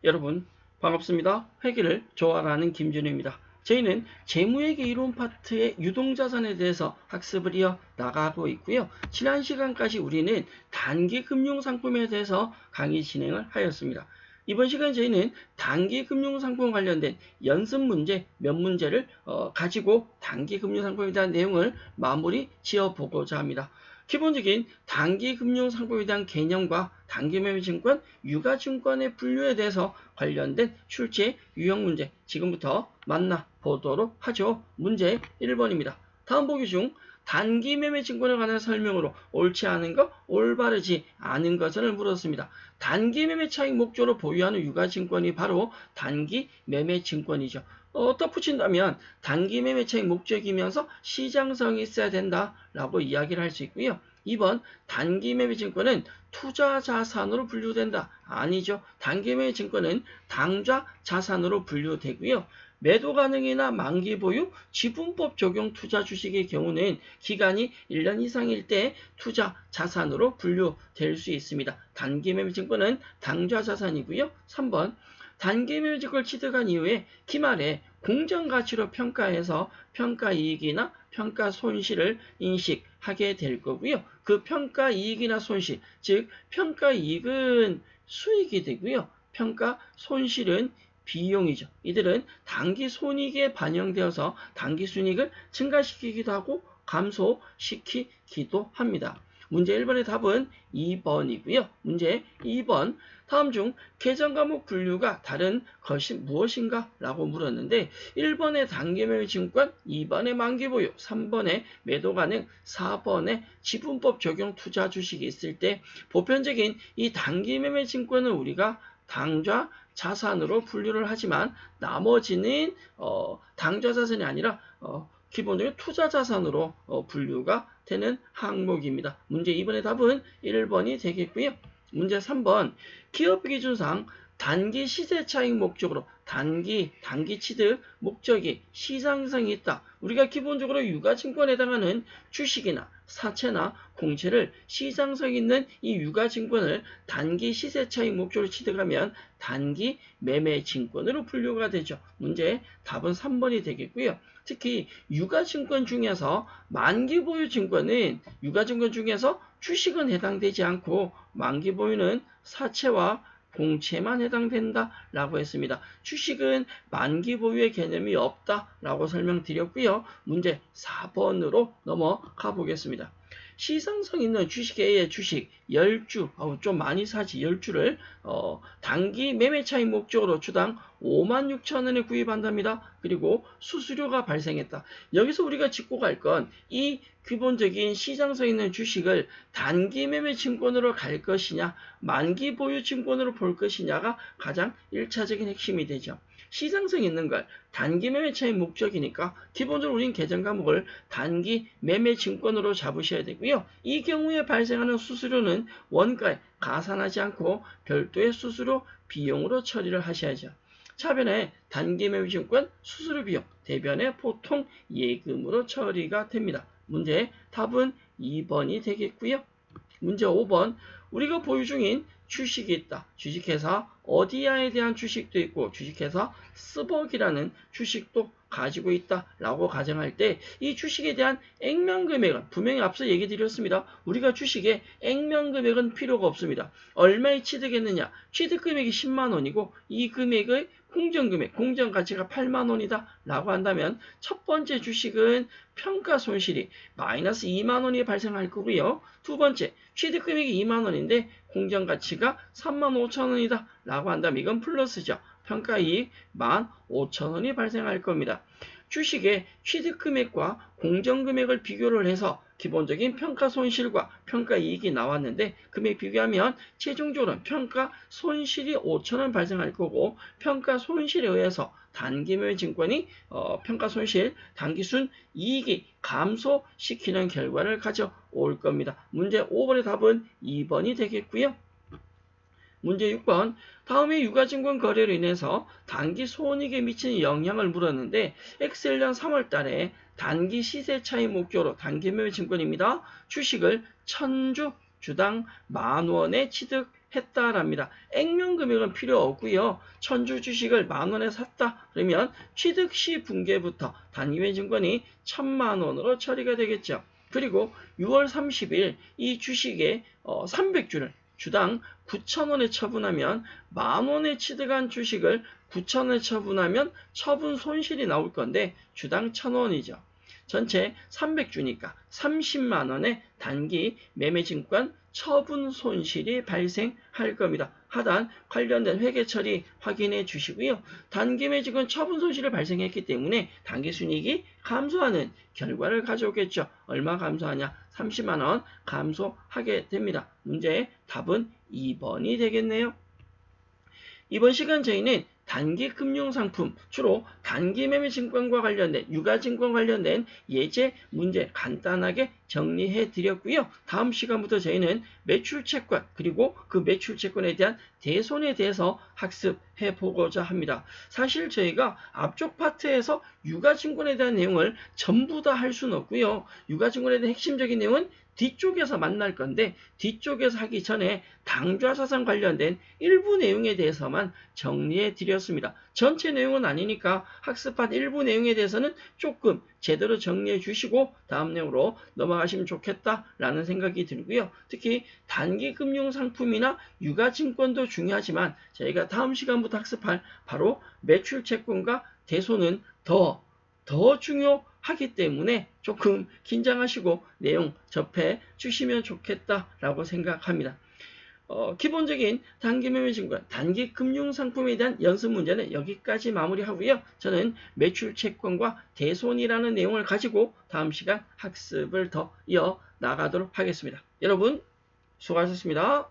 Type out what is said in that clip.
여러분 반갑습니다. 회계를 좋아하는 김준우입니다. 저희는 재무회계 이론 파트의 유동자산에 대해서 학습을 이어 나가고 있고요. 지난 시간까지 우리는 단기금융상품에 대해서 강의 진행을 하였습니다. 이번 시간 저희는 단기금융상품 관련된 연습 문제 몇 문제를 가지고 단기금융상품에 대한 내용을 마무리 지어보고자 합니다. 기본적인 단기금융상품에 대한 개념과 단기매매증권, 유가증권의 분류에 대해서 관련된 출제 유형 문제 지금부터 만나보도록 하죠. 문제 1번입니다. 다음 보기 중 단기매매증권에 관한 설명으로 옳지 않은 것, 올바르지 않은 것을 물었습니다. 단기매매 차익 목적으로 보유하는 유가증권이 바로 단기매매증권이죠. 덧붙인다면 단기매매 차익 목적이면서 시장성이 있어야 된다라고 이야기를 할 수 있고요. 2번 단기매매증권은 투자자산으로 분류된다. 아니죠. 단기매매증권은 당좌자산으로 분류되고요. 매도 가능이나 만기 보유, 지분법 적용 투자 주식의 경우는 기간이 1년 이상일 때 투자 자산으로 분류될 수 있습니다. 단기매매증권은 당좌자산이고요. 3번 단기매매증권을 취득한 이후에 기말에 공정가치로 평가해서 평가이익이나 평가손실을 인식하게 될 거고요. 그 평가이익이나 손실, 즉 평가이익은 수익이 되고요. 평가손실은 비용이죠. 이들은 단기손익에 반영되어서 단기순이익을 증가시키기도 하고 감소시키기도 합니다. 문제 1번의 답은 2번이고요. 문제 2번 다음 중 계정과목 분류가 다른 것이 무엇인가? 라고 물었는데 1번의 단기매매증권, 2번의 만기보유, 3번의 매도가능, 4번의 지분법 적용 투자 주식이 있을 때 보편적인 이 단기매매증권은 우리가 당좌 자산으로 분류를 하지만 나머지는 당좌 자산이 아니라 기본적으로 투자 자산으로 분류가 되는 항목입니다. 문제 2번의 답은 1번이 되겠고요. 문제 3번 기업 기준상 단기 시세 차익 목적으로 단기 취득 목적이 시장성이 있다. 우리가 기본적으로 유가증권에 해당하는 주식이나 사채나 공채를 시장성 있는 이 유가증권을 단기 시세 차익 목적으로 취득하면 단기 매매증권으로 분류가 되죠. 문제 답은 3번이 되겠고요. 특히 유가증권 중에서 만기보유 증권은 유가증권 중에서 주식은 해당되지 않고 만기보유는 사채와 공채만 해당된다라고 했습니다. 주식은 만기보유의 개념이 없다라고 설명드렸고요. 문제 4번으로 넘어가 보겠습니다. 시장성 있는 주식 A의 주식 10주, 좀 많이 사지 10주를 단기 매매 차익 목적으로 주당 56,000원에 구입한답니다. 그리고 수수료가 발생했다. 여기서 우리가 짚고 갈 건 이 기본적인 시장성 있는 주식을 단기 매매 증권으로 갈 것이냐, 만기 보유 증권으로 볼 것이냐가 가장 1차적인 핵심이 되죠. 시장성 있는 걸 단기 매매 차익 목적이니까 기본적으로 우리는 계정 과목을 단기 매매 증권으로 잡으셔야 되고요. 이 경우에 발생하는 수수료는 원가에 가산하지 않고 별도의 수수료 비용으로 처리를 하셔야죠. 차변에 단기 매매 증권 수수료 비용, 대변에 보통 예금으로 처리가 됩니다. 문제 답은 2번이 되겠고요. 문제 5번 우리가 보유 중인 주식이 있다. 주식회사 어디야에 대한 주식도 있고 주식회사 스벅이라는 주식도 가지고 있다라고 가정할 때 이 주식에 대한 액면금액은 분명히 앞서 얘기 드렸습니다. 우리가 주식에 액면금액은 필요가 없습니다. 얼마에 취득했느냐? 취득금액이 10만 원이고 이 금액의 공정금액, 공정가치가 8만 원이다 라고 한다면 첫 번째 주식은 평가손실이 마이너스 2만 원이 발생할 거고요. 두 번째, 취득금액이 2만 원인데 공정가치가 3만 5천 원이다 라고 한다면 이건 플러스죠. 평가이익 15,000원이 발생할 겁니다. 주식의 취득금액과 공정금액을 비교를 해서 기본적인 평가손실과 평가이익이 나왔는데 금액 비교하면 최종적으로 평가손실이 5,000원 발생할 거고 평가손실에 의해서 단기매매증권이 평가손실, 단기순 이익이 감소시키는 결과를 가져올 겁니다. 문제 5번의 답은 2번이 되겠고요. 문제 6번 다음에 유가증권 거래로 인해서 단기 손익에 미치는 영향을 물었는데 엑셀년 3월 달에 단기 시세 차익 목적으로 단기 매매 증권입니다. 주식을 1000주 주당 10,000원에 취득 했다랍니다. 액면 금액은 필요 없고요. 천주 주식을 10,000원에 샀다 그러면 취득 시 분기부터 단기매 증권이 1,000,000원으로 처리가 되겠죠. 그리고 6월 30일 이 주식의 300주를 주당 9,000원에 처분하면 10,000원에 취득한 주식을 9,000원에 처분하면 처분 손실이 나올 건데 주당 1,000원이죠. 전체 300주니까 30만원의 단기 매매증권 처분 손실이 발생할 겁니다. 하단 관련된 회계 처리 확인해 주시고요. 단기 매매증권 처분 손실을 발생했기 때문에 단기순이익이 감소하는 결과를 가져오겠죠. 얼마 감소하냐? 30만원 감소하게 됩니다. 문제의 답은 2번이 되겠네요. 이번 시간 저희는 단기 금융상품, 주로 단기 매매 증권과 관련된, 유가증권 관련된 예제 문제 간단하게 정리해 드렸고요. 다음 시간부터 저희는 매출채권, 그리고 그 매출채권에 대한 대손에 대해서 학습해 보고자 합니다. 사실 저희가 앞쪽 파트에서 유가증권에 대한 내용을 전부 다 할 수는 없고요. 유가증권에 대한 핵심적인 내용은 뒤쪽에서 만날 건데 뒤쪽에서 하기 전에 당좌자산 관련된 일부 내용에 대해서만 정리해 드렸습니다. 전체 내용은 아니니까 학습한 일부 내용에 대해서는 조금 제대로 정리해 주시고 다음 내용으로 넘어가시면 좋겠다라는 생각이 들고요. 특히 단기 금융상품이나 유가증권도 중요하지만 저희가 다음 시간부터 학습할 바로 매출채권과 대손은 더 중요하기 때문에 조금 긴장하시고 내용 접해 주시면 좋겠다라고 생각합니다. 기본적인 단기 매매증권, 단기 금융상품에 대한 연습 문제는 여기까지 마무리하고요. 저는 매출채권과 대손이라는 내용을 가지고 다음 시간 학습을 더 이어나가도록 하겠습니다. 여러분 수고하셨습니다.